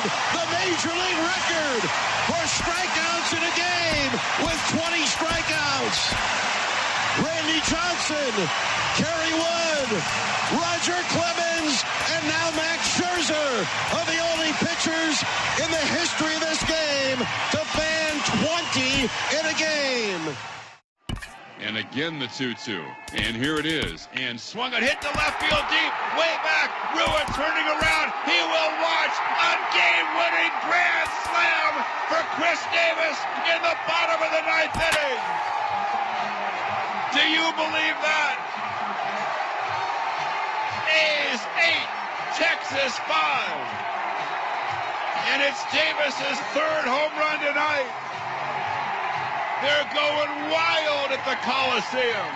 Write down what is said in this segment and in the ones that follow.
the Major League record for strikeouts in a game with 20 strikeouts. Randy Johnson, Kerry Wood, Roger Clemens, and now Max Scherzer are the only pitchers in the history of this game to fan 20 in a game. And again the 2-2. And here it is. And swung it, hit to left field deep, way back. Ruin turning around. He will watch a game-winning grand slam for Chris Davis in the bottom of the ninth inning. Do you believe that? A's 8, Texas 5. And it's Davis's third home run tonight. They're going wild at the Coliseum.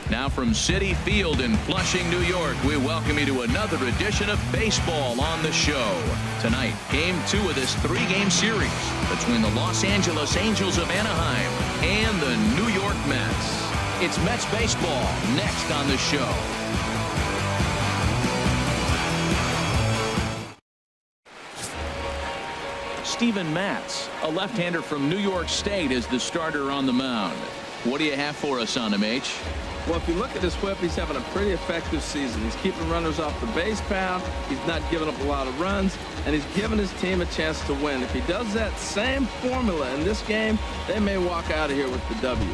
Now from Citi Field in Flushing, New York, we welcome you to another edition of Baseball on the Show. Tonight, Game 2 of this 3-game series between the Los Angeles Angels of Anaheim and the New York Mets. It's Mets baseball next on the show. Steven Matz, a left-hander from New York State, is the starter on the mound. What do you have for us on him, H? Well, if you look at his whip, he's having a pretty effective season. He's keeping runners off the base path. He's not giving up a lot of runs, and he's giving his team a chance to win. If he does that same formula in this game, they may walk out of here with the W.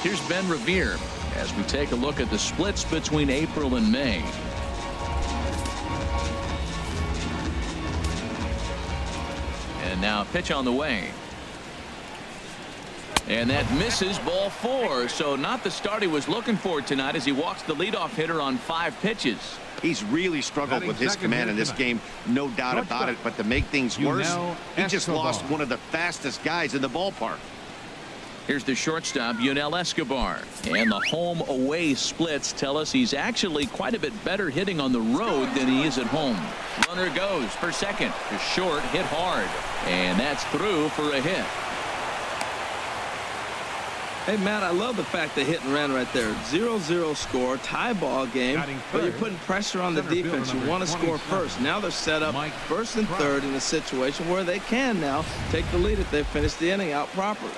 Here's Ben Revere as we take a look at the splits between April and May. And now a pitch on the way. And that misses, ball 4. So not the start he was looking for tonight as he walks the leadoff hitter on 5 pitches. He's really struggled with his command in this game, no doubt about it. But to make things worse, he just lost one of the fastest guys in the ballpark. Here's the shortstop, Yunel Escobar. And the home-away splits tell us he's actually quite a bit better hitting on the road than he is at home. Runner goes for second. To short, hit hard. And that's through for a hit. Hey, Matt, I love the fact they hit and ran right there. 0-0 score, tie ball game, but you're putting pressure on the defense. You want to score first. Now they're set up first and third in a situation where they can now take the lead if they finish the inning out properly.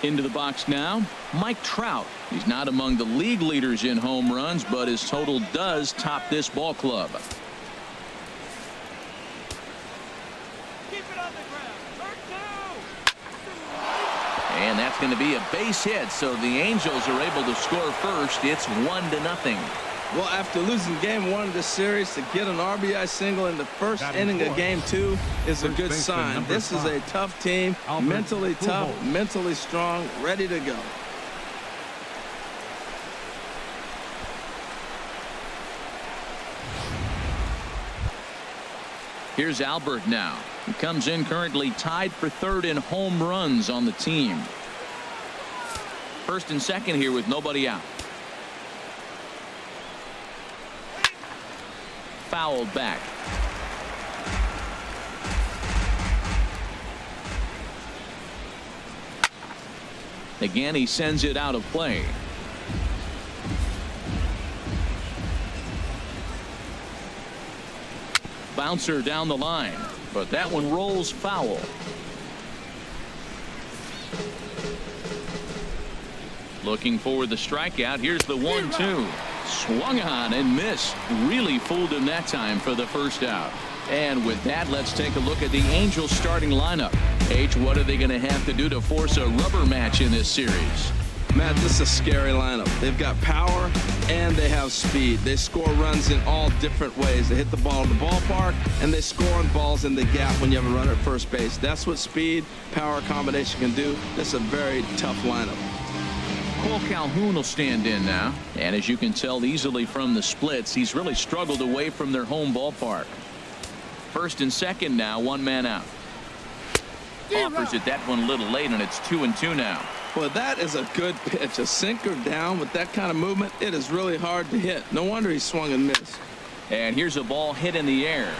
Into the box now, Mike Trout. He's not among the league leaders in home runs, but his total does top this ball club. And that's going to be a base hit, so the Angels are able to score first. It's 1-0. Well, after losing game 1 of the series, to get an RBI single in the first inning of game 2 is a good sign. This is a tough team, mentally tough, mentally strong, ready to go. Here's Albert now. He comes in currently tied for third in home runs on the team. First and second here with nobody out. Fouled back. Again, he sends it out of play. Bouncer down the line, but that one rolls foul. Looking for the strikeout. Here's the 1-2. Swung on and missed. Really fooled him that time for the first out. And with that, let's take a look at the Angels starting lineup. H, what are they going to have to do to force a rubber match in this series? Matt, this is a scary lineup. They've got power and they have speed. They score runs in all different ways. They hit the ball in the ballpark and they score on balls in the gap when you have a runner at first base. That's what speed, power combination can do. This is a very tough lineup. Cole Calhoun will stand in now. And as you can tell easily from the splits, he's really struggled away from their home ballpark. First and second now, one man out. Offers it that one a little late, and it's 2-2 now. Well, that is a good pitch. A sinker down with that kind of movement, it is really hard to hit. No wonder he swung and missed. And here's a ball hit in the air.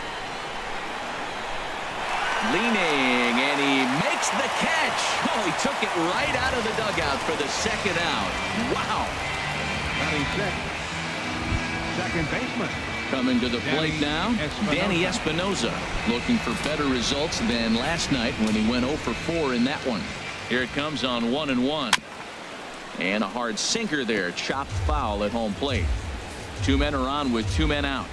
Leaning, and he makes makes the catch. Oh, he took it right out of the dugout for the second out. Wow. Batting second baseman. Coming to the plate now, Danny Espinosa, looking for better results than last night when he went 0 for 4 in that one. Here it comes on 1-1. And a hard sinker there, chopped foul at home plate. 2 men are on with 2 men out.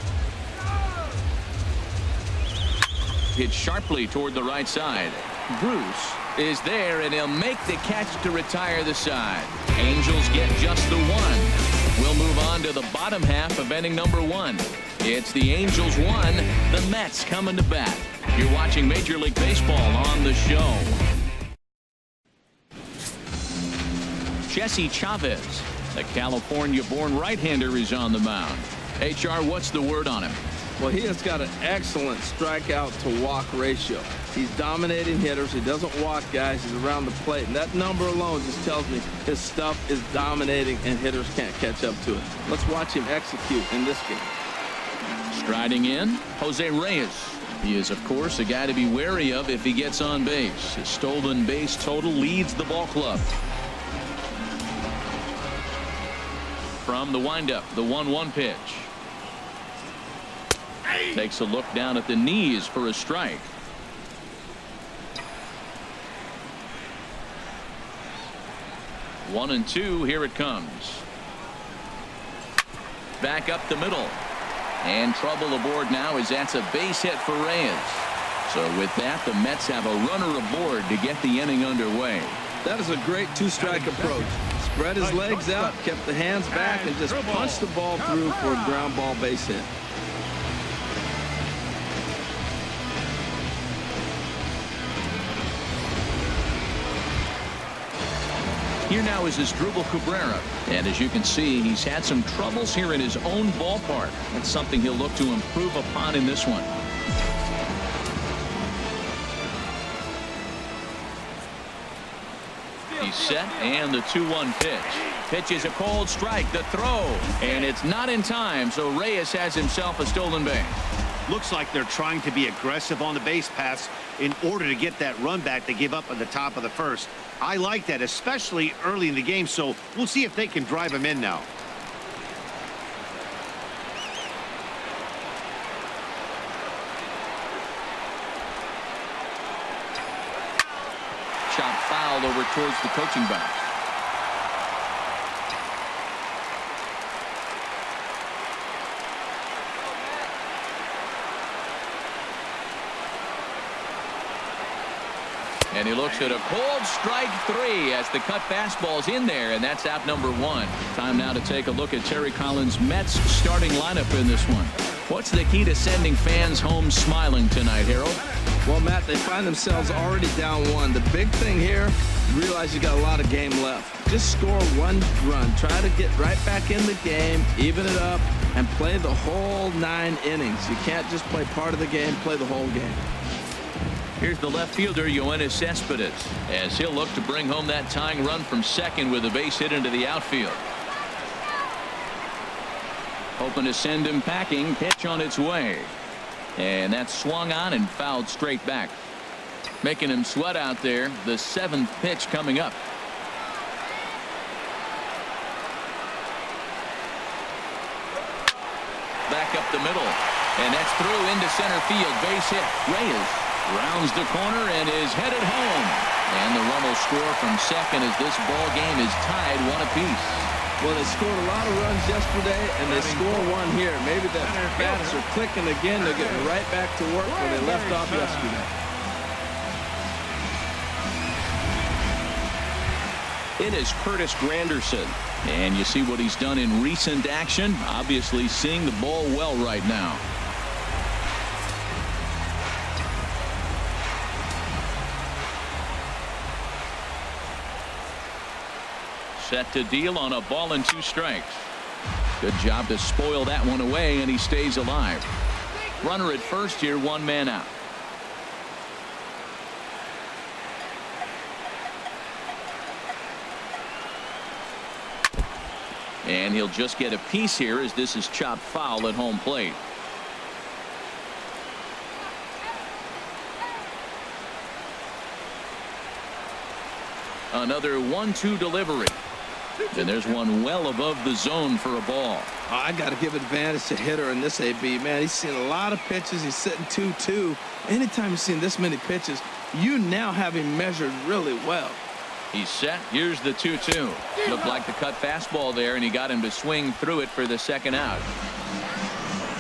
Hit sharply toward the right side. Bruce is there, and he'll make the catch to retire the side. Angels get just the one. We'll move on to the bottom half of inning number 1. It's the Angels 1, the Mets coming to bat. You're watching Major League Baseball on the show. Jesse Chavez, the California-born right-hander, is on the mound. HR, what's the word on him? Well, he has got an excellent strikeout to walk ratio. He's dominating hitters. He doesn't walk guys. He's around the plate. And that number alone just tells me his stuff is dominating and hitters can't catch up to it. Let's watch him execute in this game. Striding in, Jose Reyes. He is, of course, a guy to be wary of if he gets on base. His stolen base total leads the ball club. From the windup, the 1-1 pitch. Takes a look down at the knees for a strike. One and two. Here it comes. Back up the middle. And trouble aboard now as that's a base hit for Reyes. So with that, the Mets have a runner aboard to get the inning underway. That is a great two-strike approach. Spread his legs out, kept the hands back, and just punched the ball through for a ground ball base hit. Here now is Asdrubal Cabrera, and as you can see, he's had some troubles here in his own ballpark. That's something he'll look to improve upon in this one. He's set, and the 2-1 pitch. Pitch is a cold strike, the throw, and it's not in time, so Reyes has himself a stolen base. Looks like they're trying to be aggressive on the base pass in order to get that run back they give up at the top of the first. I like that, especially early in the game, so we'll see if they can drive him in now. Chop foul over towards the coaching box. And he looks at a cold strike 3 as the cut fastball's in there, and that's out number 1. Time now to take a look at Terry Collins' Mets starting lineup in this one. What's the key to sending fans home smiling tonight, Harold? Well, Matt, they find themselves already down 1. The big thing here, realize you got a lot of game left. Just score 1 run. Try to get right back in the game, even it up, and play the whole 9 innings. You can't just play part of the game, play the whole game. Here's the left fielder, Yoenis Cespedes, as he'll look to bring home that tying run from second with a base hit into the outfield. Hoping to send him packing. Pitch on its way. And that's swung on and fouled straight back. Making him sweat out there. The 7th pitch coming up. Back up the middle. And that's through into center field. Base hit. Reyes rounds the corner and is headed home. And the run will score from second as this ball game is tied 1 apiece. Well, they scored a lot of runs yesterday, and they score 1 here. Maybe the bats are clicking again. They're getting right back to work where they left off yesterday. It is Curtis Granderson, and you see what he's done in recent action. Obviously seeing the ball well right now. Set to deal on a ball and 2 strikes. Good job to spoil that one away, and he stays alive. Runner at first here, 1 man out. And he'll just get a piece here as this is chopped foul at home plate. Another 1-2 delivery. And there's one well above the zone for a ball. I got to give advantage to hitter in this AB. Man, he's seen a lot of pitches. He's sitting 2-2. Anytime you've seen this many pitches, you now have him measured really well. He's set. Here's the 2-2. Looked like the cut fastball there, and he got him to swing through it for the second out.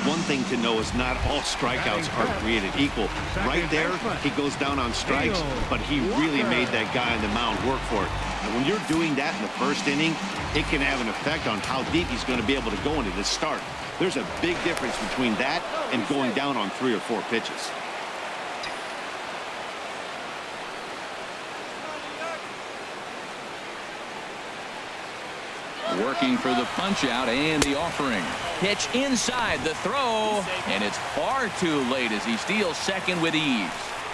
One thing to know is not all strikeouts are created equal. Right there, he goes down on strikes, but he really made that guy on the mound work for it. And when you're doing that in the first inning, it can have an effect on how deep he's going to be able to go into this start. There's a big difference between that and going down on 3 or 4 pitches. Working for the punch out and the offering. Pitch inside the throw, and it's far too late as he steals second with ease.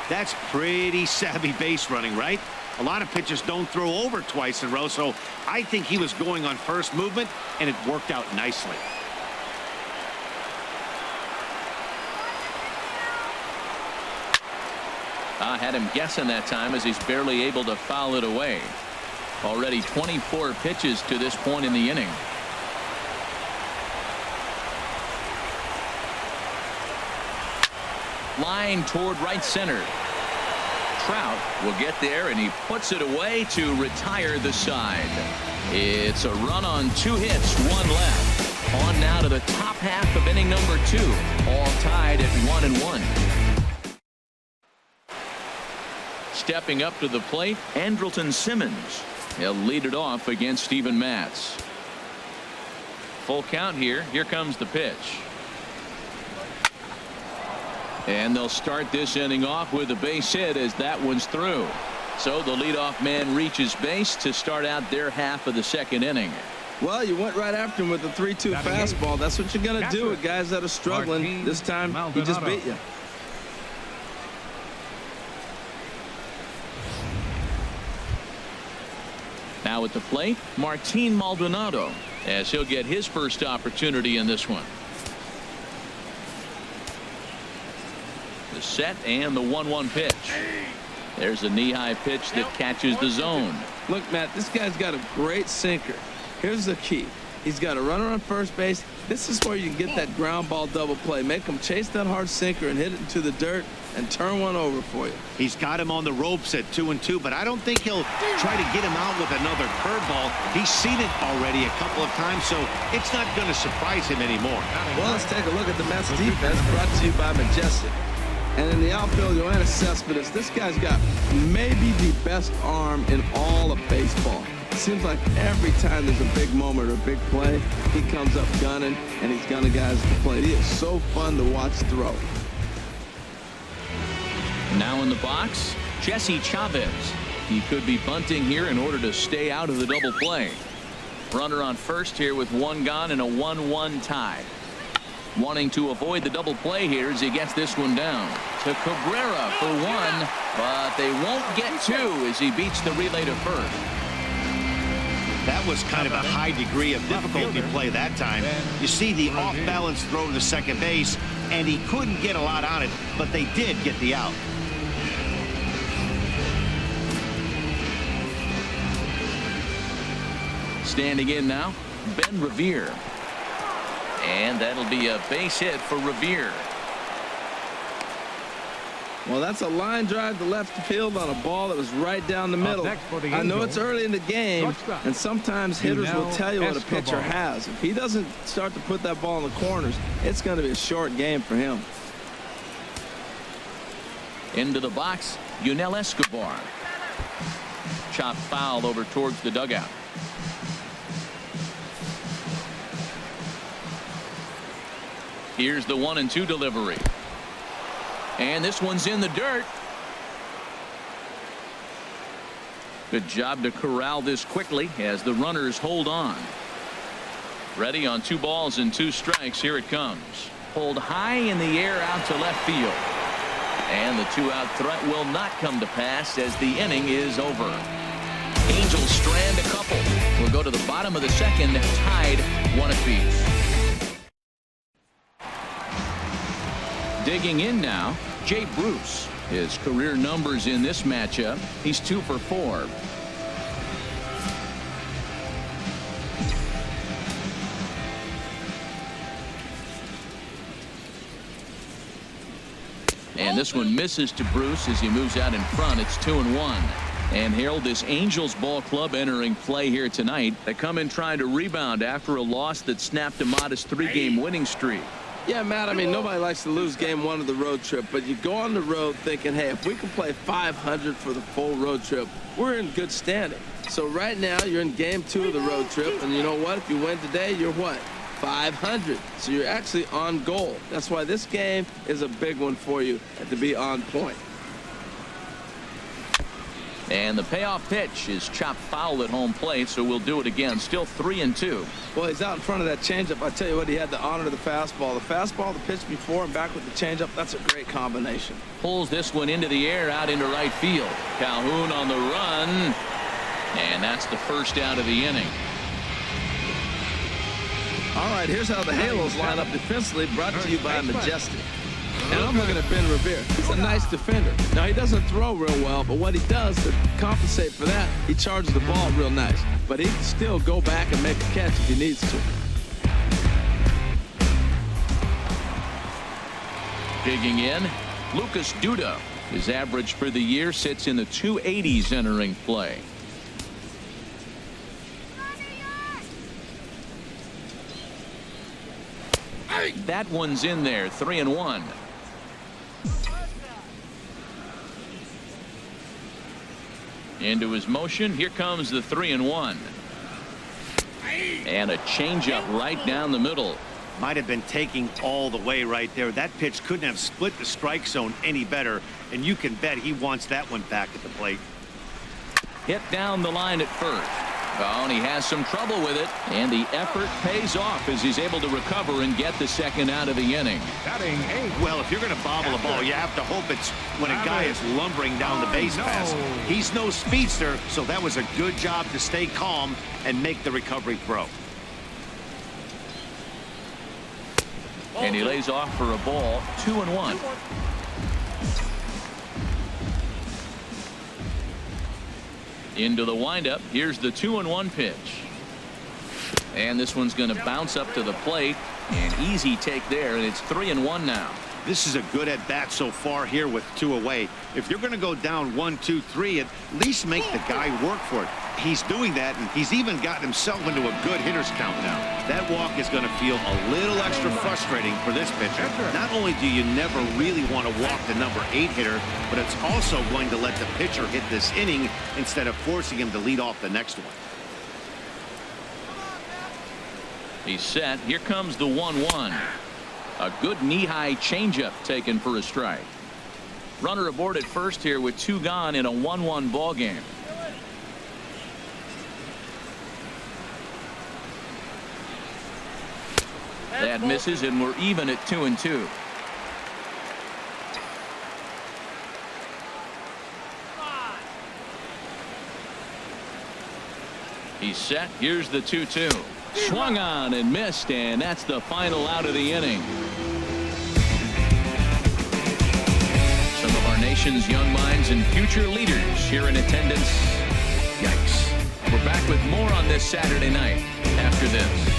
That's pretty savvy base running, right? A lot of pitchers don't throw over twice in a row, so I think he was going on first movement, and it worked out nicely. I had him guessing that time as he's barely able to foul it away. Already 24 pitches to this point in the inning. Line toward right center. Trout will get there, and he puts it away to retire the side. It's a run on 2 hits, 1 left. On now to the top half of inning number 2. All tied at 1-1. Stepping up to the plate, Andrelton Simmons. He'll lead it off against Steven Matz. Full count here. Here comes the pitch. And they'll start this inning off with a base hit as that one's through. So the leadoff man reaches base to start out their half of the second inning. Well, you went right after him with the 3-2 fastball. That's what you're going to do with guys that are struggling. This time, he just beat you. Now at the plate, Martin Maldonado, as he'll get his first opportunity in this one. The set and the 1-1 pitch. There's a knee-high pitch that catches the zone. Look, Matt, this guy's got a great sinker. Here's the key. He's got a runner on first base. This is where you can get that ground ball double play. Make him chase that hard sinker and hit it into the dirt and turn one over for you. He's got him on the ropes at 2-2, but I don't think he'll try to get him out with another curveball. He's seen it already a couple of times, so it's not going to surprise him anymore. Well, let's take a look at the Mets defense, brought to you by Majestic. And in the outfield, Yoenis Cespedes, this guy's got maybe the best arm in all of baseball. It seems like every time there's a big moment or a big play, he comes up gunning, and he's gunning guys at the plate. He is so fun to watch throw. Now in the box, Jesse Chavez. He could be bunting here in order to stay out of the double play. Runner on first here with 1 gone and a 1-1 tie. Wanting to avoid the double play here as he gets this one down to Cabrera for 1, but they won't get 2 as he beats the relay to first. That was kind of a high degree of difficulty play that time. You see the off-balance throw to the second base, and he couldn't get a lot on it, but they did get the out. Standing in now, Ben Revere. And that'll be a base hit for Revere. Well, that's a line drive to left field on a ball that was right down the middle. I know it's early in the game, and sometimes hitters will tell you what a pitcher has. If he doesn't start to put that ball in the corners, it's going to be a short game for him. Into the box, Yunel Escobar. Chopped foul over towards the dugout. Here's the 1-2 delivery. And this one's in the dirt. Good job to corral this quickly as the runners hold on. Ready on 2 balls and 2 strikes. Here it comes. Pulled high in the air out to left field. And the 2-out threat will not come to pass as the inning is over. Angels strand a couple. We'll go to the bottom of the second, tied 1 apiece. Digging in now, Jay Bruce. His career numbers in this matchup, he's 2 for 4. And this one misses to Bruce as he moves out in front. It's 2-1. And Harold, this Angels ball club entering play here tonight. They come in trying to rebound after a loss that snapped a modest 3-game winning streak. Yeah, Matt, I mean, nobody likes to lose game 1 of the road trip, but you go on the road thinking, hey, if we can play 500 for the full road trip, we're in good standing. So right now, you're in game 2 of the road trip, and you know what? If you win today, you're what? 500. So you're actually on goal. That's why this game is a big one for you to be on point. And the payoff pitch is chopped foul at home plate, so we'll do it again. Still 3-2. Well, he's out in front of that changeup. I tell you what, he had to honor the fastball. The fastball, the pitch before and back with the changeup, that's a great combination. Pulls this one into the air out into right field. Calhoun on the run. And that's the first out of the inning. All right, here's how the Halos line up defensively, brought to you by Majestic. And I'm looking at Ben Revere. He's a nice defender. Now, he doesn't throw real well, but what he does to compensate for that, he charges the ball real nice. But he can still go back and make a catch if he needs to. Digging in, Lucas Duda. His average for the year sits in the 280s entering play. That one's in there, 3-1. Into his motion. Here comes the 3-1. And a changeup right down the middle. Might have been taking all the way right there. That pitch couldn't have split the strike zone any better, and you can bet he wants that one back at the plate. Hit down the line at first. Oh, and he has some trouble with it, and the effort pays off as he's able to recover and get the second out of the inning. Well, if you're going to bobble a ball, you have to hope it's when a guy is lumbering down the base pass. He's no speedster, so that was a good job to stay calm and make the recovery throw. And he lays off for a ball, 2-1. Into the windup. Here's the 2-1 pitch. And this one's going to bounce up to the plate. An easy take there, and it's 3-1 now. This is a good at bat so far here with 2 away. If you're going to go down 1, 2, 3, at least make the guy work for it. He's doing that, and he's even gotten himself into a good hitter's count now. That walk is going to feel a little extra frustrating for this pitcher. Not only do you never really want to walk the number 8 hitter, but it's also going to let the pitcher hit this inning instead of forcing him to lead off the next one. He's set. Here comes the 1-1. A good knee-high changeup taken for a strike. Runner aboard at first here with 2 gone in a 1-1 ball game. That misses, and we're even at 2-2. He's set. Here's the 2-2. Swung on and missed, and that's the final out of the inning. Some of our nation's young minds and future leaders here in attendance. Yikes. We're back with more on this Saturday night after this.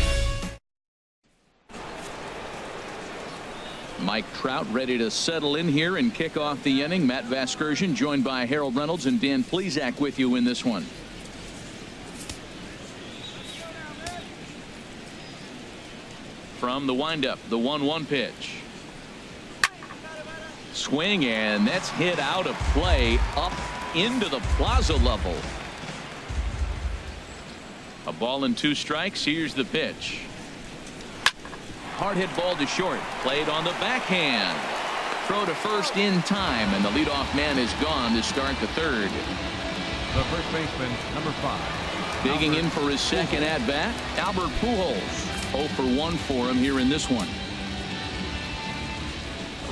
Mike Trout ready to settle in here and kick off the inning. Matt Vasgersian joined by Harold Reynolds and Dan Plesac with you in this one. From the windup, the 1-1 pitch. Swing, and that's hit out of play up into the plaza level. A ball and 2 strikes. Here's the pitch. Hard hit ball to short. Played on the backhand. Throw to first in time, and the leadoff man is gone to start the third. The first baseman, number 5. Digging in for his second at bat, Albert Pujols. 0 for 1 for him here in this one.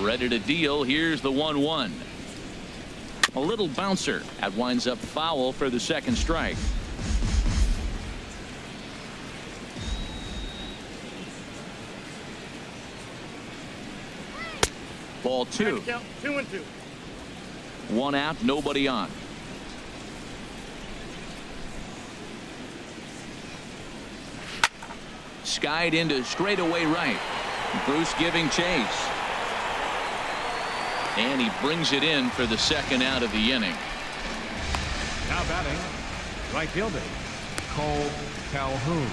Ready to deal. Here's the 1-1. A little bouncer. That winds up foul for the second strike. Ball 2. 2-2. 1 out, nobody on. Skied into straightaway right. Bruce giving chase. And he brings it in for the second out of the inning. Now batting, right fielder, Cole Calhoun.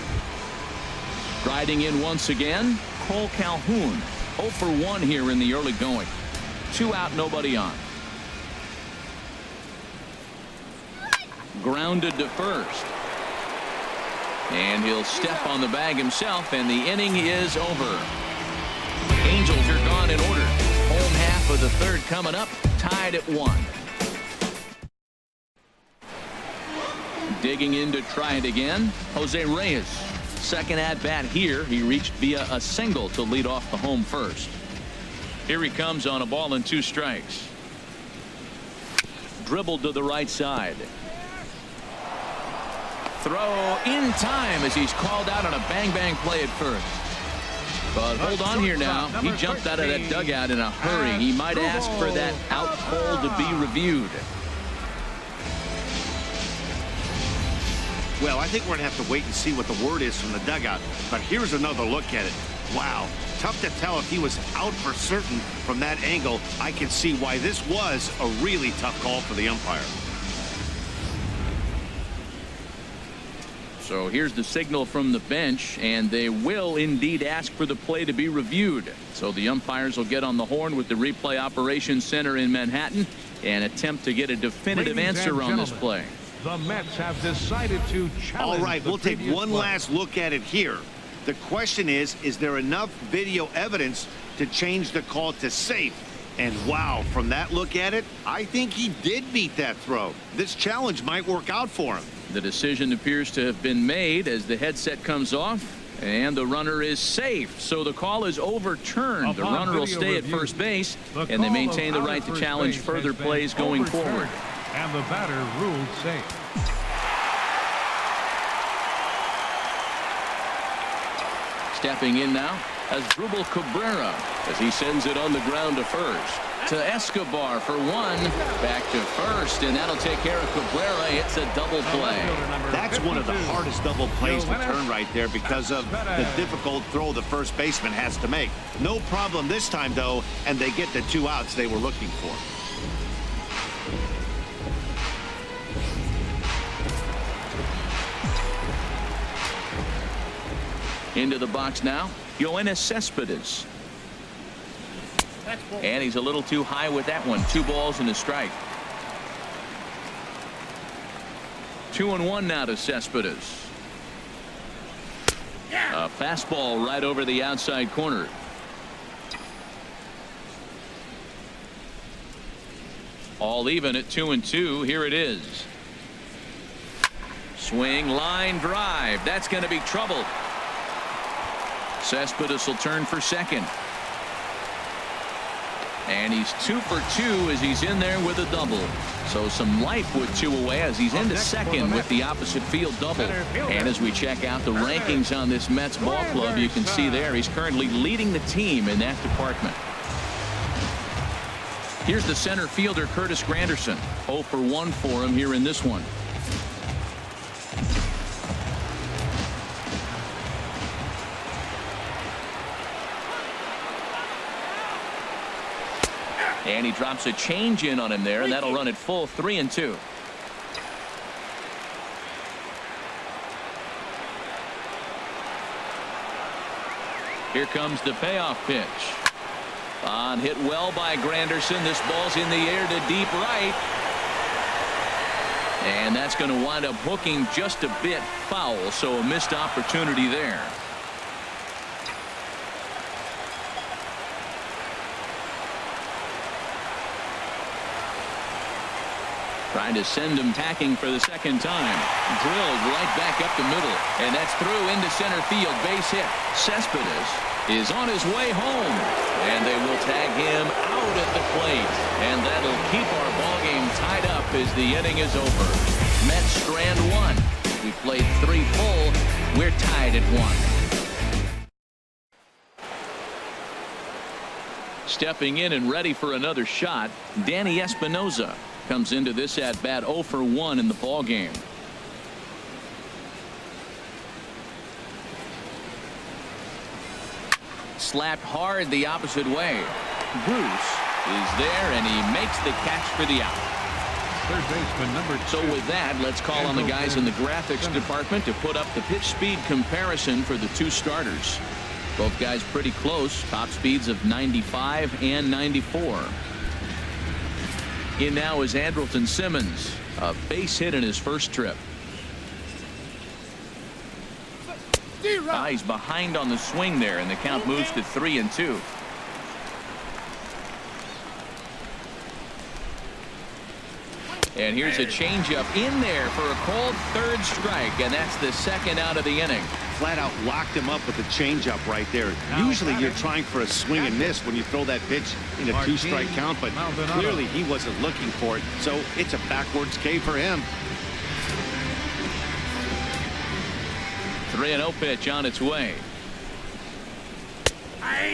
Striding in once again, Cole Calhoun. 0 for 1 here in the early going. 2 out, nobody on. Grounded to first. And he'll step on the bag himself, and the inning is over. Angels are gone in order. Home half of the third coming up, tied at 1. Digging in to try it again, Jose Reyes. Second at bat here. He reached via a single to lead off the home first. Here he comes on a ball and 2 strikes. Dribbled to the right side. Throw in time as he's called out on a bang play at first. But hold on here now. He jumped out of that dugout in a hurry. He might ask for that out call to be reviewed. Well, I think we're going to have to wait and see what the word is from the dugout. But here's another look at it. Wow. Tough to tell if he was out for certain from that angle. I can see why this was a really tough call for the umpire. So here's the signal from the bench, and they will indeed ask for the play to be reviewed. So the umpires will get on the horn with the replay operations center in Manhattan and attempt to get a definitive answer on this play. The Mets have decided to challenge. All right, we'll take one last look at it here. The question is there enough video evidence to change the call to safe? And wow, from that look at it, I think he did beat that throw. This challenge might work out for him. The decision appears to have been made as the headset comes off, and the runner is safe. So the call is overturned. The runner will stay at first base, and they maintain the right to challenge further plays going forward. And the batter ruled safe. Stepping in now as Asdrubal Cabrera as he sends it on the ground to first. To Escobar for 1. Back to first, and that'll take care of Cabrera. It's a double play. That's one of the hardest double plays to turn right there because of the difficult throw the first baseman has to make. No problem this time, though, and they get the 2 outs they were looking for. Into the box now, Yoenis Cespedes. And he's a little too high with that one. 2 balls and a strike. 2-1 now to Cespedes. A fastball right over the outside corner. All even at 2-2. Here it is. Swing, line drive. That's going to be trouble. Cespedes will turn for second. And he's 2 for 2 as he's in there with a double. So some life with 2 away as he's into second with the opposite field double. And as we check out the rankings on this Mets ball club, you can see there he's currently leading the team in that department. Here's the center fielder, Curtis Granderson. 0 for 1 for him here in this one. And he drops a change in on him there, and that'll run it full 3-2. Here comes the payoff pitch. On hit well by Granderson. This ball's in the air to deep right. And that's going to wind up hooking just a bit foul, so a missed opportunity there. Trying to send him packing for the second time. Drilled right back up the middle. And that's through into center field. Base hit. Cespedes is on his way home. And they will tag him out at the plate. And that'll keep our ballgame tied up as the inning is over. Mets strand 1. We played 3 full. We're tied at 1. Stepping in and ready for another shot, Danny Espinosa. Comes into this at bat 0 for 1 in the ball game. Slapped hard the opposite way. Bruce is there, and he makes the catch for the out. Third baseman number 2. So with that, let's call on the guys in the graphics department to put up the pitch speed comparison for the two starters. Both guys pretty close, top speeds of 95 and 94. In now is Andrelton Simmons, a base hit in his first trip. He's behind on the swing there, and the count moves to 3-2. And here's a changeup in there for a called third strike, and that's the second out of the inning. Flat out locked him up with the changeup right there. Usually you're trying for a swing and miss when you throw that pitch in a 2-strike count, but clearly he wasn't looking for it, so it's a backwards K for him. 3-0 pitch on its way.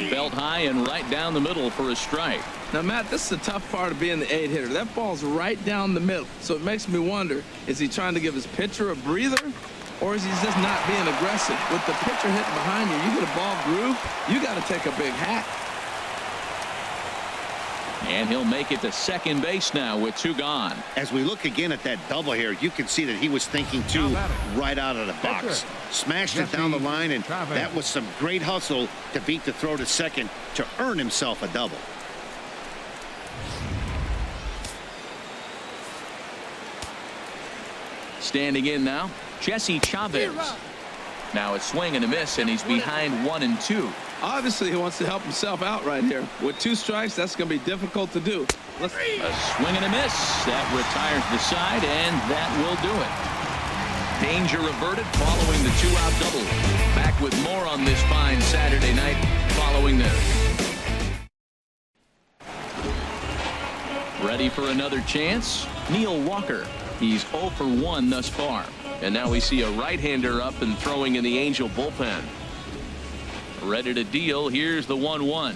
Belt high and right down the middle for a strike. Now, Matt, this is the tough part of being the 8-hitter. That ball's right down the middle. So it makes me wonder, is he trying to give his pitcher a breather, or is he just not being aggressive? With the pitcher hitting behind you, you get a ball groove, you got to take a big hack. And he'll make it to second base now with 2 gone. As we look again at that double here, you can see that he was thinking too right out of the box. Smashed it down the line, and that was some great hustle to beat the throw to second to earn himself a double. Standing in now, Jesse Chavez. Now a swing and a miss, and he's behind 1-2. Obviously, he wants to help himself out right here. With 2 strikes, that's going to be difficult to do. A swing and a miss. That retires the side, and that will do it. Danger averted following the 2-out double. Back with more on this fine Saturday night following this. Ready for another chance? Neil Walker. He's 0 for 1 thus far. And now we see a right-hander up and throwing in the Angel bullpen. Ready to deal. Here's the 1-1.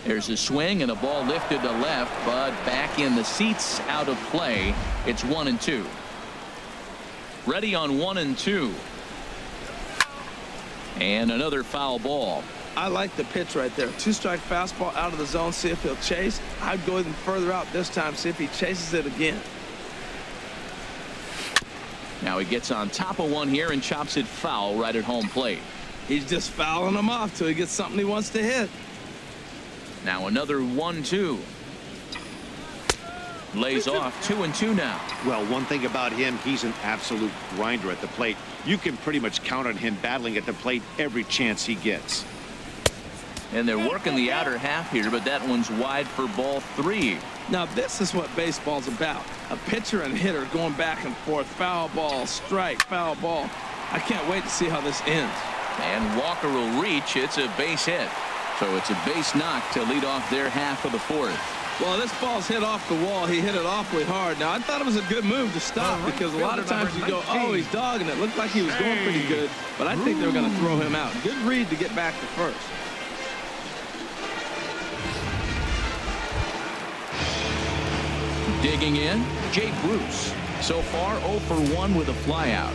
There's a swing and a ball lifted to left, but back in the seats, out of play. It's 1-2. Ready on 1-2. And another foul ball. I like the pitch right there. 2-strike fastball out of the zone. See if he'll chase. I'd go even further out this time. See if he chases it again. Now he gets on top of one here and chops it foul right at home plate. He's just fouling him off till he gets something he wants to hit. Now another 1-2. Lays off 2-2 now. Well, one thing about him, he's an absolute grinder at the plate. You can pretty much count on him battling at the plate every chance he gets. And they're working the outer half here, but that one's wide for ball 3. Now this is what baseball's about. A pitcher and hitter going back and forth. Foul ball, strike, foul ball. I can't wait to see how this ends. And Walker will reach. It's a base hit. So it's a base knock to lead off their half of the 4th. Well, this ball's hit off the wall. He hit it awfully hard. Now, I thought it was a good move to stop because a lot of times you go, oh, he's dogging it. Looked like he was going pretty good, but I think they're going to throw him out. Good read to get back to first. Digging in, Jay Bruce. So far, 0 for 1 with a flyout.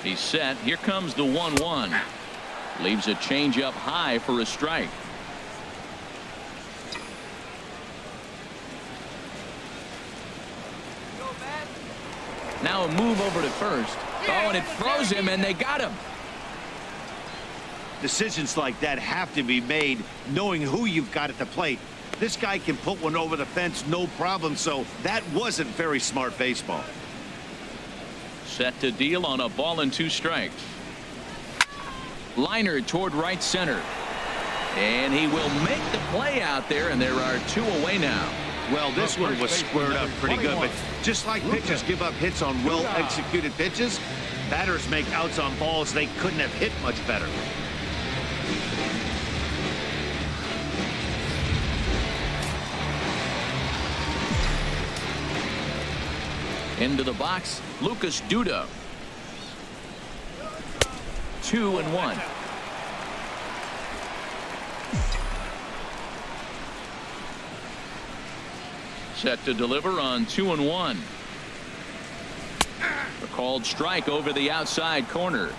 He's set. Here comes the 1-1. Leaves a changeup high for a strike. Now a move over to first. Oh, and it throws him, and they got him. Decisions like that have to be made knowing who you've got at the plate. This guy can put one over the fence, no problem, so that wasn't very smart baseball. Set to deal on a ball and 2 strikes. Liner toward right center. And he will make the play out there, and there are 2 away now. Well, this one was squared up pretty good, but just like pitchers give up hits on well-executed pitches, batters make outs on balls they couldn't have hit much better. Into the box, Lucas Duda. 2-1. Set to deliver on 2-1. A Called strike over the outside corner.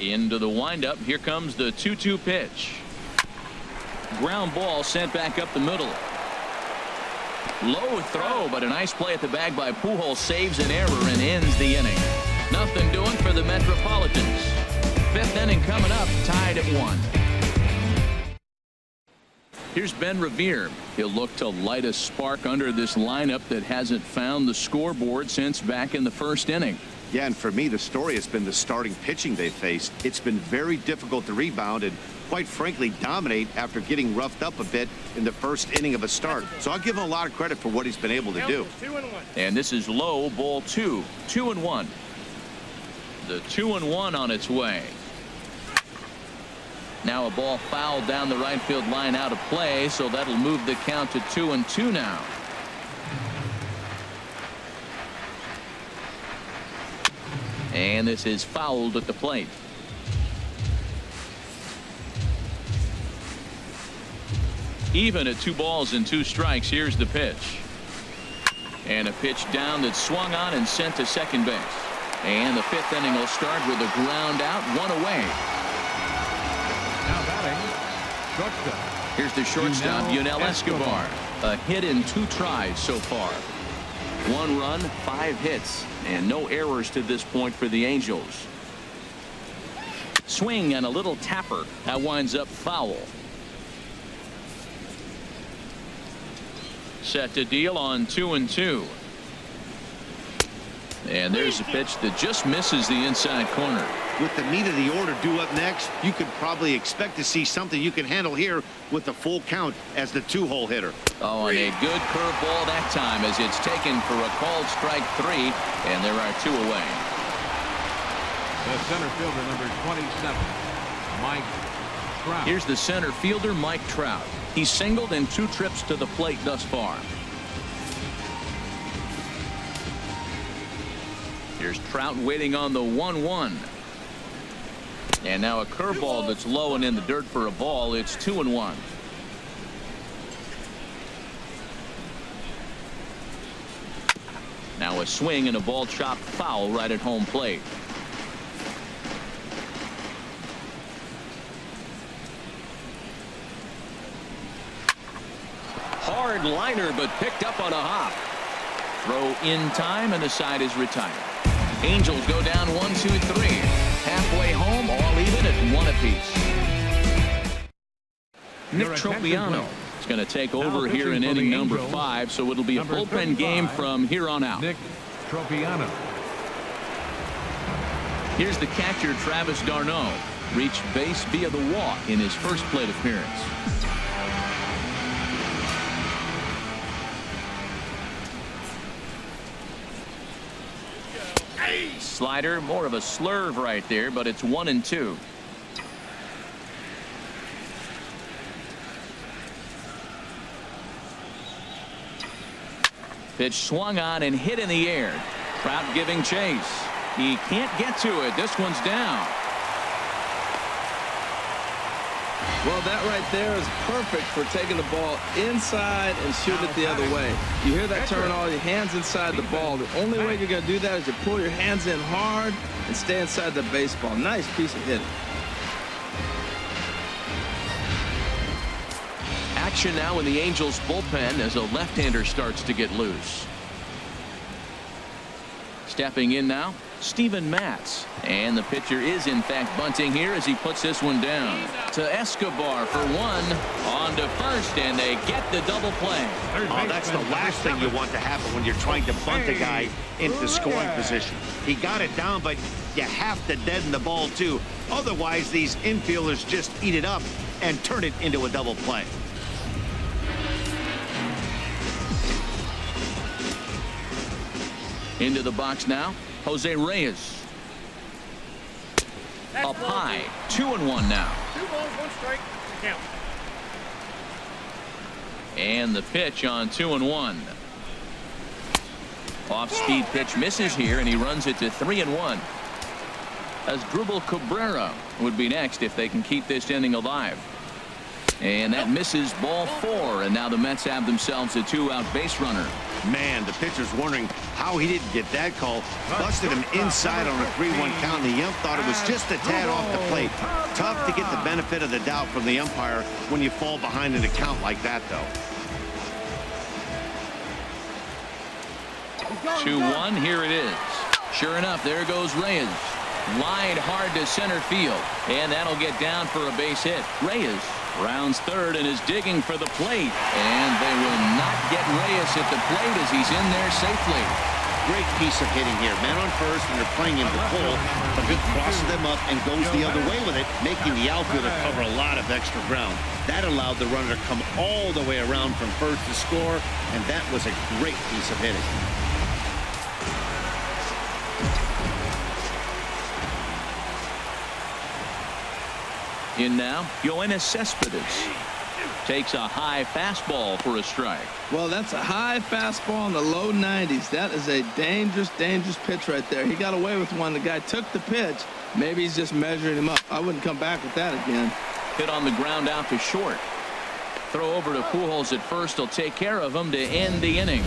Into the windup. Here comes the 2-2 pitch. Ground ball sent back up the middle. Low throw, but a nice play at the bag by Pujols. Saves an error and ends the inning. Nothing doing for the Metropolitans. Fifth inning coming up, tied at 1. Here's Ben Revere. He'll look to light a spark under this lineup that hasn't found the scoreboard since back in the first inning. Yeah, and for me, the story has been the starting pitching they faced. It's been very difficult to rebound and, quite frankly, dominate after getting roughed up a bit in the first inning of a start. So I'll give him a lot of credit for what he's been able to do. And this is low, ball 2. 2-1. The 2-1 on its way. Now a ball fouled down the right field line, out of play, so that'll move the count to 2-2 now. And this is fouled at the plate. Even at 2 balls and 2 strikes. Here's the pitch. And a pitch down that's swung on and sent to second base. And the 5th inning will start with a ground out, 1 away. Now batting, shortstop. Here's the shortstop, Yunel Escobar. A hit in 2 tries so far. 1 run, 5 hits, and no errors to this point for the Angels. Swing and a little tapper. That winds up foul. Set to deal on 2-2. And there's a pitch that just misses the inside corner. With the meat of the order due up next, you could probably expect to see something you can handle here with the full count as the 2-hole hitter. Oh, and a good curveball that time as it's taken for a called strike 3, and there are 2 away. The center fielder, number 27, Mike Trout. Here's the center fielder, Mike Trout. He's singled in 2 trips to the plate thus far. Here's Trout waiting on the 1-1. And now a curveball that's low and in the dirt for a ball. It's 2-1. Now a swing and a ball chopped foul right at home plate. Hard liner, but picked up on a hop. Throw in time, and the side is retired. Angels go down 1-2-3. Halfway home, all even at 1 apiece. Nick Tropiano is going to take over here in inning number 5, so it'll be a bullpen game from here on out. Nick Tropiano. Here's the catcher, Travis d'Arnaud. Reached base via the walk in his first plate appearance. Slider, more of a slurve right there, but it's 1-2. Pitch swung on and hit in the air. Trout giving chase. He can't get to it. This one's down. Well, that right there is perfect for taking the ball inside and shooting it the other way. You hear that turn all your hands inside the ball. The only way you're going to do that is to pull your hands in hard and stay inside the baseball. Nice piece of hitting. Action now in the Angels bullpen as a left-hander starts to get loose. Stepping in now, Steven Matz. And the pitcher is in fact bunting here as he puts this one down to Escobar for 1. On to first, and they get the double play. Oh, that's the last thing you want to happen when you're trying to bunt a guy into scoring position. He got it down, but you have to deaden the ball too. Otherwise, these infielders just eat it up and turn it into a double play. Into the box now, Jose Reyes. Up high, 2-1 now. 2 balls, 1 strike, count. And the pitch on 2-1. Off-speed pitch misses here, and he runs it to 3-1. As Drupal Cabrera would be next if they can keep this inning alive. And that misses ball 4. And now the Mets have themselves a 2-out base runner. Man, the pitcher's wondering how he didn't get that call. Busted him inside on a 3-1 count, and the ump thought it was just a tad off the plate. Tough to get the benefit of the doubt from the umpire when you fall behind in a count like that, though. 2-1, here it is. Sure enough, there goes Reyes. Lined hard to center field, and that'll get down for a base hit. Reyes rounds third and is digging for the plate, and they will not get Reyes at the plate as he's in there safely. Great piece of hitting here. Man on first, and they're playing him to pull, but he crosses them up and goes the other way with it, making the outfielder cover a lot of extra ground. That allowed the runner to come all the way around from first to score, and that was a great piece of hitting. In now, Yoenis Cespedes takes a high fastball for a strike. Well, that's a high fastball in the low 90s. That is a dangerous, dangerous pitch right there. He got away with one. The guy took the pitch. Maybe he's just measuring him up. I wouldn't come back with that again. Hit on the ground out to short. Throw over to Pujols at first. He'll take care of him to end the inning.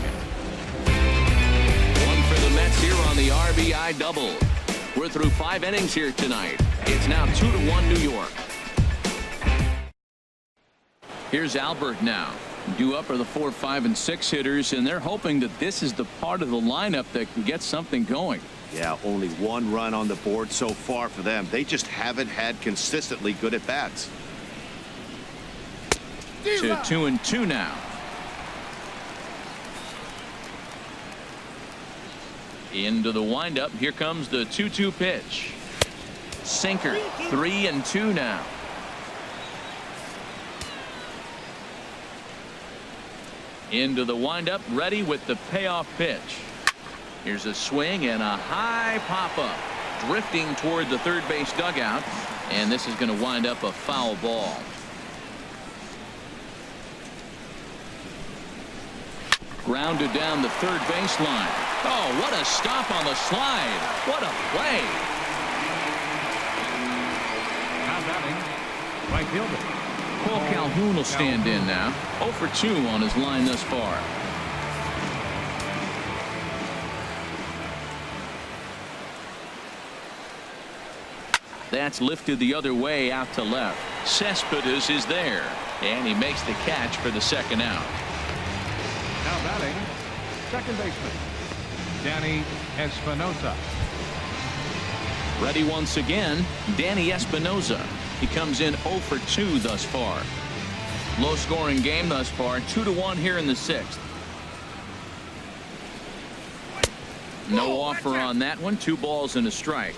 One for the Mets here on the RBI double. We're through 5 innings here tonight. It's now 2-1 New York. Here's Albert now. Due up are the 4, 5, and 6 hitters, and they're hoping that this is the part of the lineup that can get something going. Yeah, only 1 run on the board so far for them. They just haven't had consistently good at-bats. To 2-2 now. Into the windup. Here comes the 2-2 pitch. Sinker. 3-2 now. Into the windup, ready with the payoff pitch. Here's a swing and a high pop-up. Drifting toward the third base dugout. And this is going to wind up a foul ball. Grounded down the third baseline. Oh, what a stop on the slide. What a play. Now batting, right fielder Paul Calhoun will stand in now. 0 for 2 on his line thus far. That's lifted the other way out to left. Cespedes is there, and he makes the catch for the second out. Now batting, second baseman, Danny Espinosa. Ready once again, Danny Espinosa. He comes in 0 for 2 thus far. Low scoring game thus far. 2-1 here in the 6th. No offer on that one. 2 balls and a strike.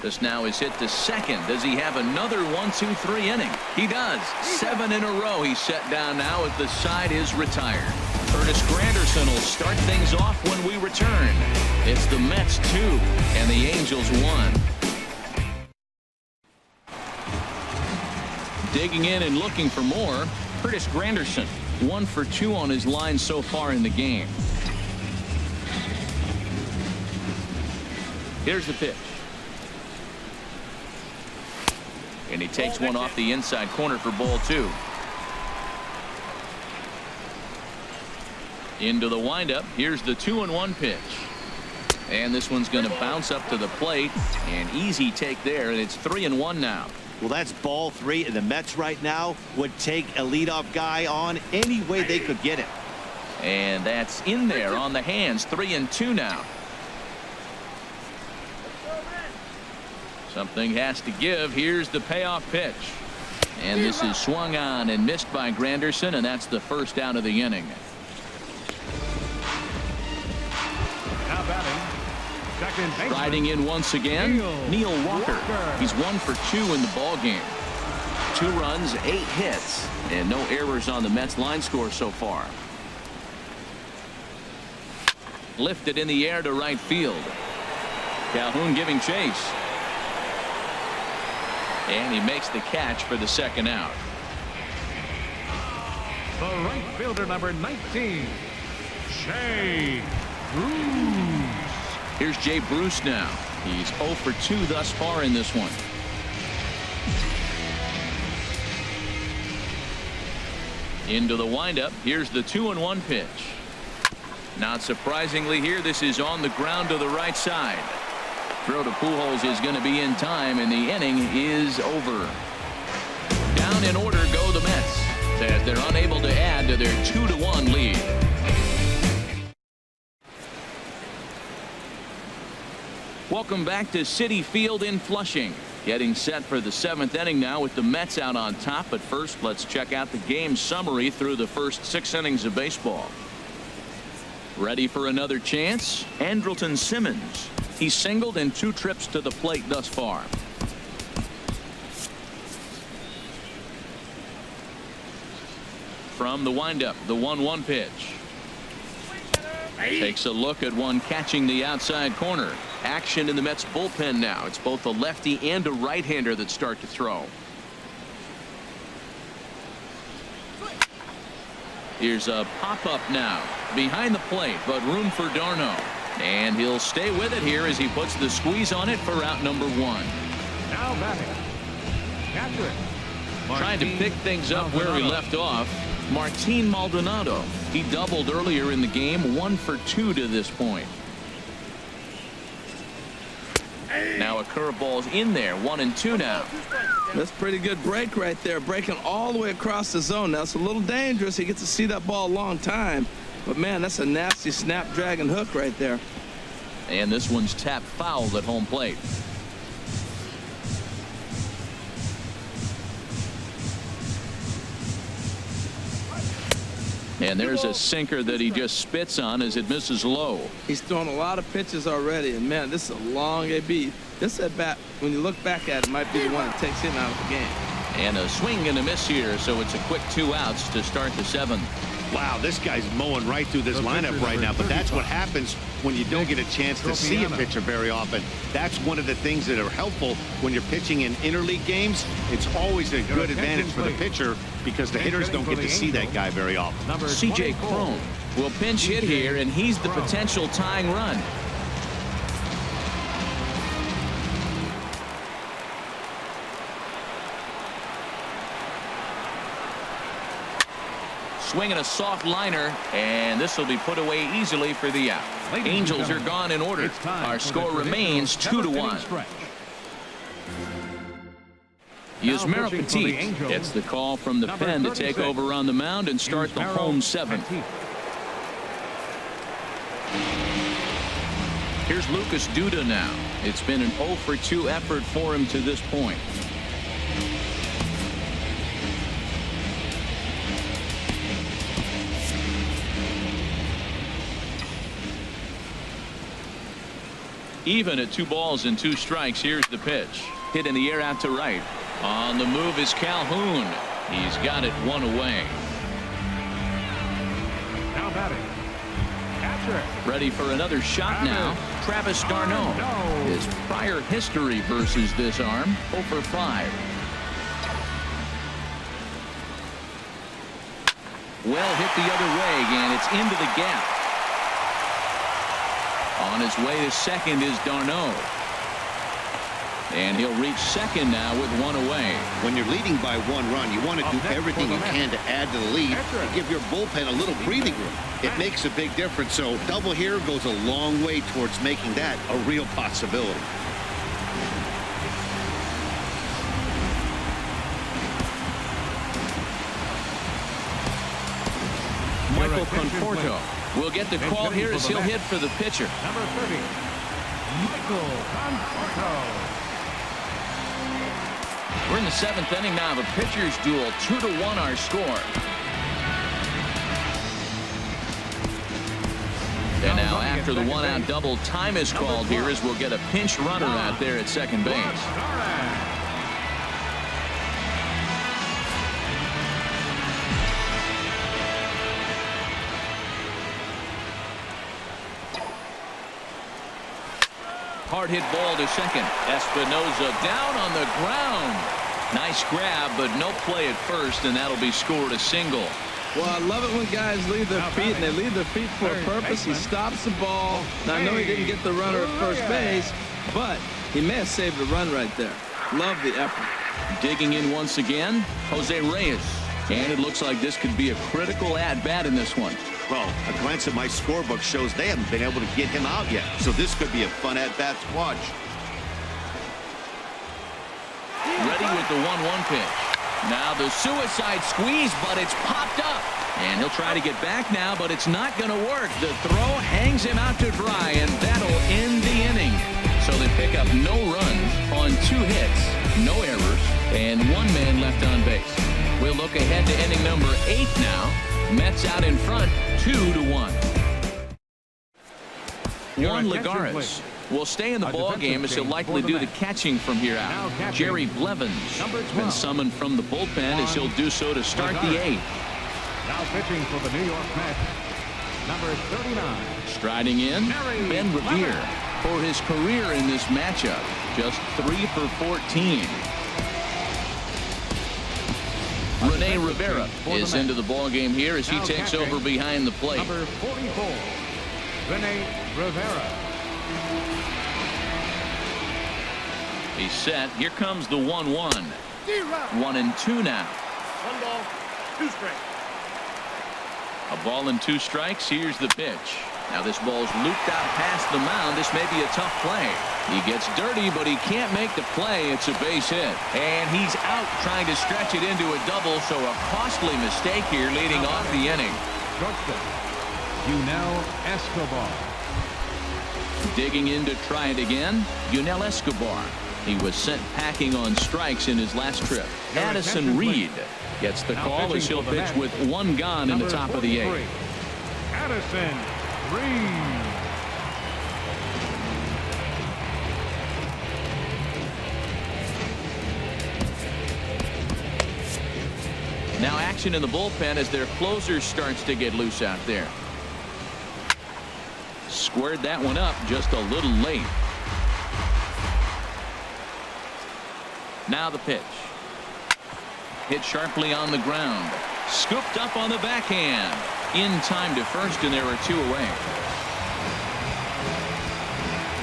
This now is hit to second. Does he have another 1-2-3 inning? He does. 7 in a row he's set down now as the side is retired. Curtis Granderson will start things off when we return. It's the Mets 2 and the Angels 1. Digging in and looking for more. Curtis Granderson 1 for 2 on his line so far in the game. Here's the pitch. And he takes one off the inside corner for ball 2. Into the windup. Here's the 2-1 pitch. And this one's going to bounce up to the plate. An easy take there, and it's 3-1 now. Well, that's ball 3, and the Mets right now would take a leadoff guy on any way they could get him. And that's in there on the hands. 3-2 now. Something has to give. Here's the payoff pitch. And this is swung on and missed by Granderson, and that's the first out of the inning. Now batting, second baseman. Riding in once again, Neil Walker. He's 1 for 2 in the ball game. 2 runs, 8 hits, and no errors on the Mets line score so far. Lifted in the air to right field. Calhoun giving chase. And he makes the catch for the second out. The right fielder, number 19, Shea Cruz. Here's Jay Bruce now. He's 0 for 2 thus far in this one. Into the windup. Here's the 2-1 pitch. Not surprisingly here, this is on the ground to the right side. Throw to Pujols is going to be in time, and the inning is over. Down in order go the Mets, as they're unable to add to their 2-1 lead. Welcome back to Citi Field in Flushing. Getting set for the 7th inning now with the Mets out on top. But first, let's check out the game summary through the first 6 innings of baseball. Ready for another chance? Andrelton Simmons. He's singled in 2 trips to the plate thus far. From the windup, the 1-1 pitch. Takes a look at one catching the outside corner. Action in the Mets bullpen now. It's both a lefty and a right-hander that start to throw. Here's a pop-up now behind the plate, but room for d'Arnaud. And he'll stay with it here as he puts the squeeze on it for out number 1. Now batting. Catcher. Trying to pick things up where he left off. Martin Maldonado. He doubled earlier in the game, 1 for 2 to this point. Now a curveball's in there, 1-2 now. That's a pretty good break right there, breaking all the way across the zone. Now it's a little dangerous. He gets to see that ball a long time, but man, that's a nasty snapdragon hook right there. And this one's tapped foul at home plate. And there's a sinker that he just spits on as it misses low. He's thrown a lot of pitches already, and man, this is a long AB. This at bat, when you look back at it, might be the one that takes him out of the game. And a swing and a miss here, so it's a quick 2 outs to start the 7th. Wow, this guy's mowing right through this lineup right now, but that's what happens when you don't get a chance to see a pitcher very often. That's one of the things that are helpful when you're pitching in interleague games. It's always a good advantage for the pitcher because the hitters don't get to see that guy very often. C.J. Cron will pinch hit here, and he's the potential tying run. Swinging a soft liner, and this will be put away easily for the out. Angels are gone in order. Our score remains 2-1. Yusmeiro Petit gets the call from the pen to take over on the mound and start the home 7th. Here's Lucas Duda now. It's been an 0 for 2 effort for him to this point. Even at 2 balls and 2 strikes. Here's the pitch. Hit in the air out to right. On the move is Calhoun. He's got it 1 away. Now batting. Catcher. Ready for another shot now. Travis d'Arnaud. His prior history versus this arm, 0 for 5. Well hit the other way, and it's into the gap. On his way to second is d'Arnaud. And he'll reach second now with 1 away. When you're leading by 1 run, you want to do everything you can to add to the lead and give your bullpen a little breathing room. It makes a big difference, so double here goes a long way towards making that a real possibility. Michael Conforto will get the call here as he'll hit for the pitcher. Number 30, Michael Conforto. We're in the 7th inning now. The pitchers duel, 2-1 our score. And now after the 1-out double, time is called here as we'll get a pinch runner out there at second base. Hard hit ball to second. Espinosa down on the ground. Nice grab, but no play at first, and that'll be scored a single. Well, I love it when guys leave their feet, and they leave their feet for a purpose. He stops the ball. Now, I know he didn't get the runner at first base, but he may have saved the run right there. Love the effort. Digging in once again, Jose Reyes. And it looks like this could be a critical at-bat in this one. Well, a glance at my scorebook shows they haven't been able to get him out yet. So this could be a fun at-bat to watch. Ready with the 1-1 pitch. Now the suicide squeeze, but it's popped up. And he'll try to get back now, but it's not going to work. The throw hangs him out to dry, and that'll end the inning. So they pick up no runs on 2 hits, no errors, and 1 man left on base. We'll look ahead to inning number 8 now. Mets out in front, 2-1. Juan Lagares will stay in the ball game as he'll likely do the catching from here out. Jerry Blevins has been summoned from the bullpen as he'll do so to start the 8th. Now pitching for the New York Mets, number 39. Striding in, Ben Revere for his career in this matchup. Just 3 for 14. Rene Rivera is into the ball game here as he takes over behind the plate. Number 44, Rene Rivera. He's set. Here comes the 1-1. 1-2 now. 1 ball, 2 strikes. A ball and 2 strikes. Here's the pitch. Now this ball's looped out past the mound. This may be a tough play. He gets dirty, but he can't make the play. It's a base hit. And he's out trying to stretch it into a double, so a costly mistake here leading off the inning. Shortstop, Yunel Escobar. Digging in to try it again, Yunel Escobar. He was sent packing on strikes in his last trip. Addison Reed gets the call as he'll pitch with 1 gone in the top of the 8th. Addison Reed. Now action in the bullpen as their closer starts to get loose out there. Squared that one up just a little late. Now the pitch. Hit sharply on the ground. Scooped up on the backhand. In time to first, and there are 2 away.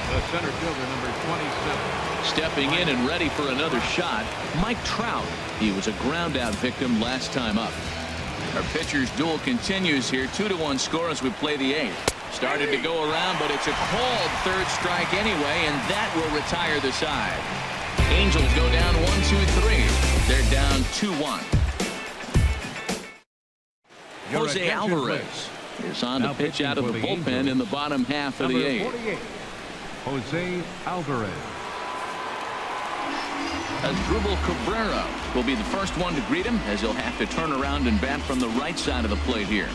The center fielder, number 27. Stepping in and ready for another shot, Mike Trout. He was a ground out victim last time up. Our pitcher's duel continues here. 2-1 score as we play the 8th. Started to go around, but it's a called 3rd strike anyway, and that will retire the side. Angels go down 1-2-3. They're down 2-1. Jose Alvarez is on to pitch out of the bullpen in the bottom half of the 8th. Jose Alvarez. Asdrubal Cabrera will be the first one to greet him as he'll have to turn around and bat from the right side of the plate here.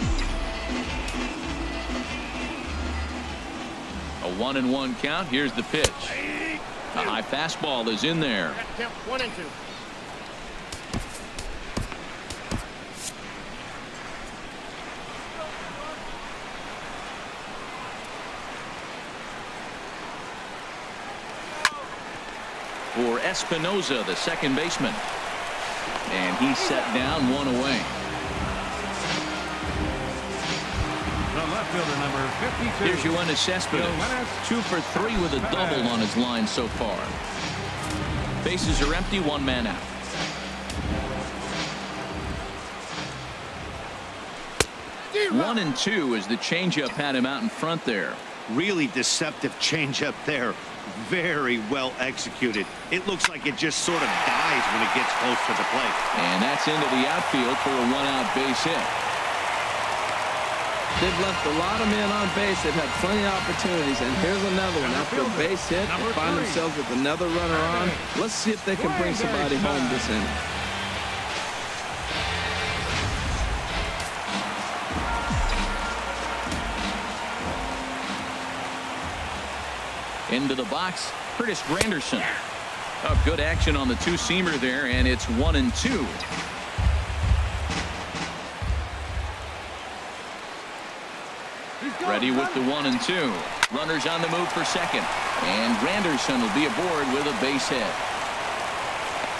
A 1-1 count. Here's the pitch. A high fastball is in there. Count 1-2. For Espinoza, the second baseman. And he's set down 1 away. The left fielder, number 52. Here's Yoenis Cespedes. 2 for 3 with a double on his line so far. Bases are empty, 1 man out. One and 2 as the changeup had him out in front there. Really deceptive changeup there. Very well executed. It looks like it just sort of dies when it gets close to the plate. And that's into the outfield for a 1-out base hit. They've left a lot of men on base that had plenty of opportunities, and here's another one. After a base hit, they find themselves with another runner on. Let's see if they can bring somebody home this inning. Into the box, Curtis Granderson. Oh, good action on the 2-seamer there, and it's 1-2. Ready with the 1-2. Runners on the move for second. And Granderson will be aboard with a base hit.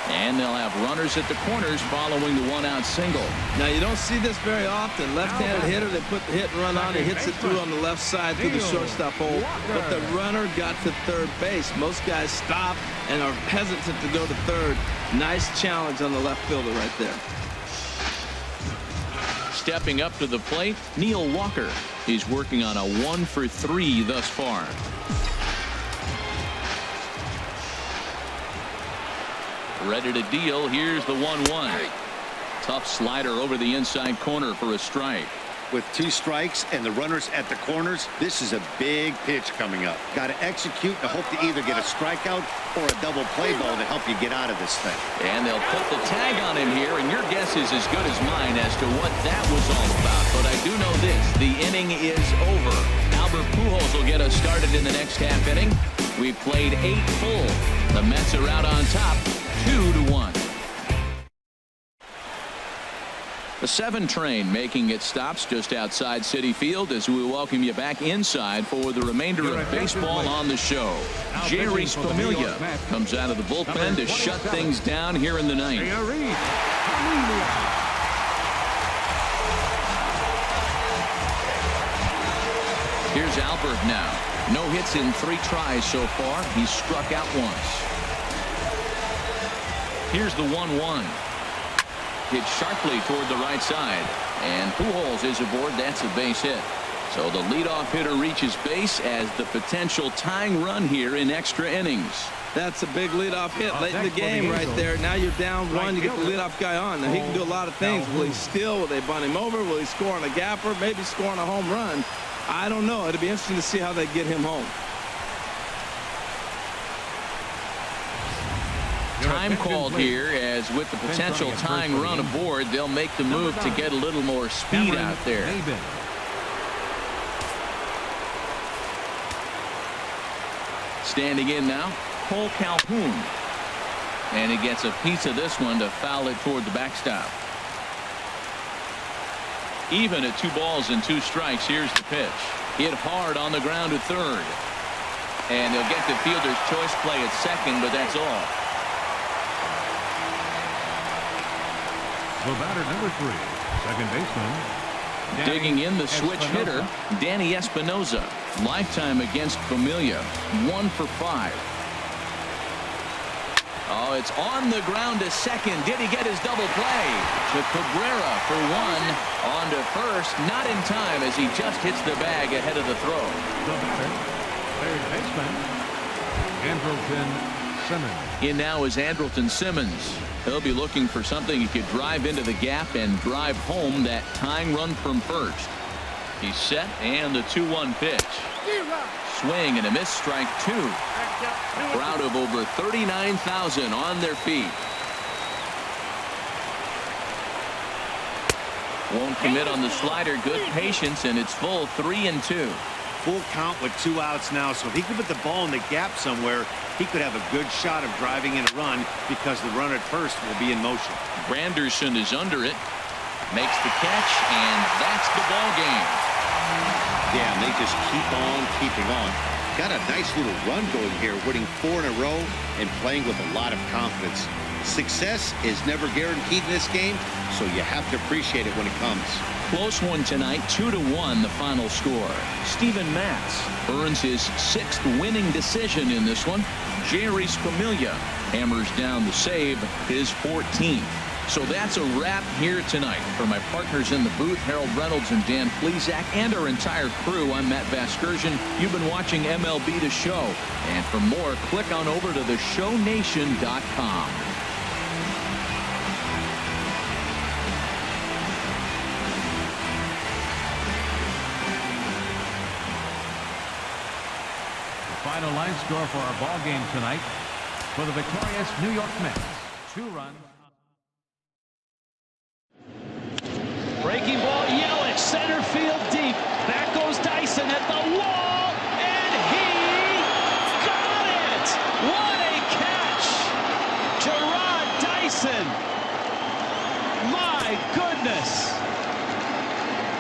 And they'll have runners at the corners following the one-out single. Now, you don't see this very often. Left-handed hitter, they put the hit and run on. He hits it through on the left side through the shortstop hole. But the runner got to third base. Most guys stop and are hesitant to go to third. Nice challenge on the left fielder right there. Stepping up to the plate, Neil Walker. He's working on a 1-for-3 thus far. Ready to deal. Here's the 1-1. Tough slider over the inside corner for a strike. With 2 strikes and the runners at the corners, this is a big pitch coming up. Got to execute and hope to either get a strikeout or a double play ball to help you get out of this thing. And they'll put the tag on him here, and your guess is as good as mine as to what that was all about. But I do know this, the inning is over. Albert Pujols will get us started in the next half inning. We've played 8 full. The Mets are out on top, 2-1. The 7 train making its stops just outside Citi Field as we welcome you back inside for the remainder of baseball on the show. Jerry Familia comes out of the bullpen to shut things down here in the 9th. Here's Albert now. No hits in 3 tries so far. He's struck out once. Here's the 1-1. Hit sharply toward the right side. And Pujols is aboard. That's a base hit. So the leadoff hitter reaches base as the potential tying run here in extra innings. That's a big leadoff hit late in the game right there. Now you're down 1. You get the leadoff guy on. Now he can do a lot of things. Will he steal? Will they bunt him over? Will he score on a gapper? Maybe score on a home run. I don't know. It'll be interesting to see how they get him home. Time called here as with the potential tying run aboard, they'll make the move to get a little more speed out there. Standing in now, Cole Calhoun. And he gets a piece of this one to foul it toward the backstop. Even at 2 balls and 2 strikes. Here's the pitch. Hit hard on the ground to third. And they'll get the fielder's choice play at second, but that's all. The batter, number 3, second baseman. Digging in the switch hitter, Danny Espinoza. Lifetime against Familia, 1 for 5. Oh, it's on the ground to second. Did he get his double play? To Cabrera for 1. On to first. Not in time as he just hits the bag ahead of the throw. The batter, third baseman, Andrelton Simmons. In now is Andrelton Simmons. He'll be looking for something he could drive into the gap and drive home that tying run from first. He's set, and the 2-1 pitch. Swing and a miss, strike 2. A crowd of over 39,000 on their feet. Won't commit on the slider. Good patience, and it's full 3-2. Full count with 2 outs now, so if he could put the ball in the gap somewhere, he could have a good shot of driving in a run because the runner at first will be in motion. Granderson is under it, makes the catch, and that's the ball game. Yeah, and they just keep on keeping on. Got a nice little run going here, winning 4 in a row and playing with a lot of confidence. Success is never guaranteed in this game, so you have to appreciate it when it comes. Close one tonight, 2-1 the final score. Steven Matz earns his 6th winning decision in this one. Jerry Familia hammers down the save, his 14th. So that's a wrap here tonight. For my partners in the booth, Harold Reynolds and Dan Plesac, and our entire crew, I'm Matt Vasgersian. You've been watching MLB The Show. And for more, click on over to theshownation.com. Final line score for our ball game tonight for the victorious New York Mets. 2 runs. Breaking ball, Yelich, center field deep. Back goes Dyson at the wall, and he got it! What a catch! Gerard Dyson. My goodness.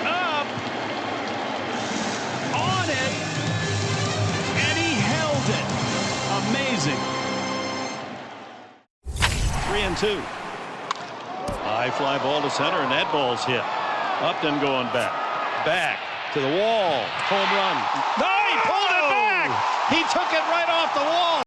Up. On it. And he held it. Amazing. 3 1-2. High fly ball to center, and that ball's hit. Upton going back. Back to the wall. Home run. No, he pulled it back. He took it right off the wall.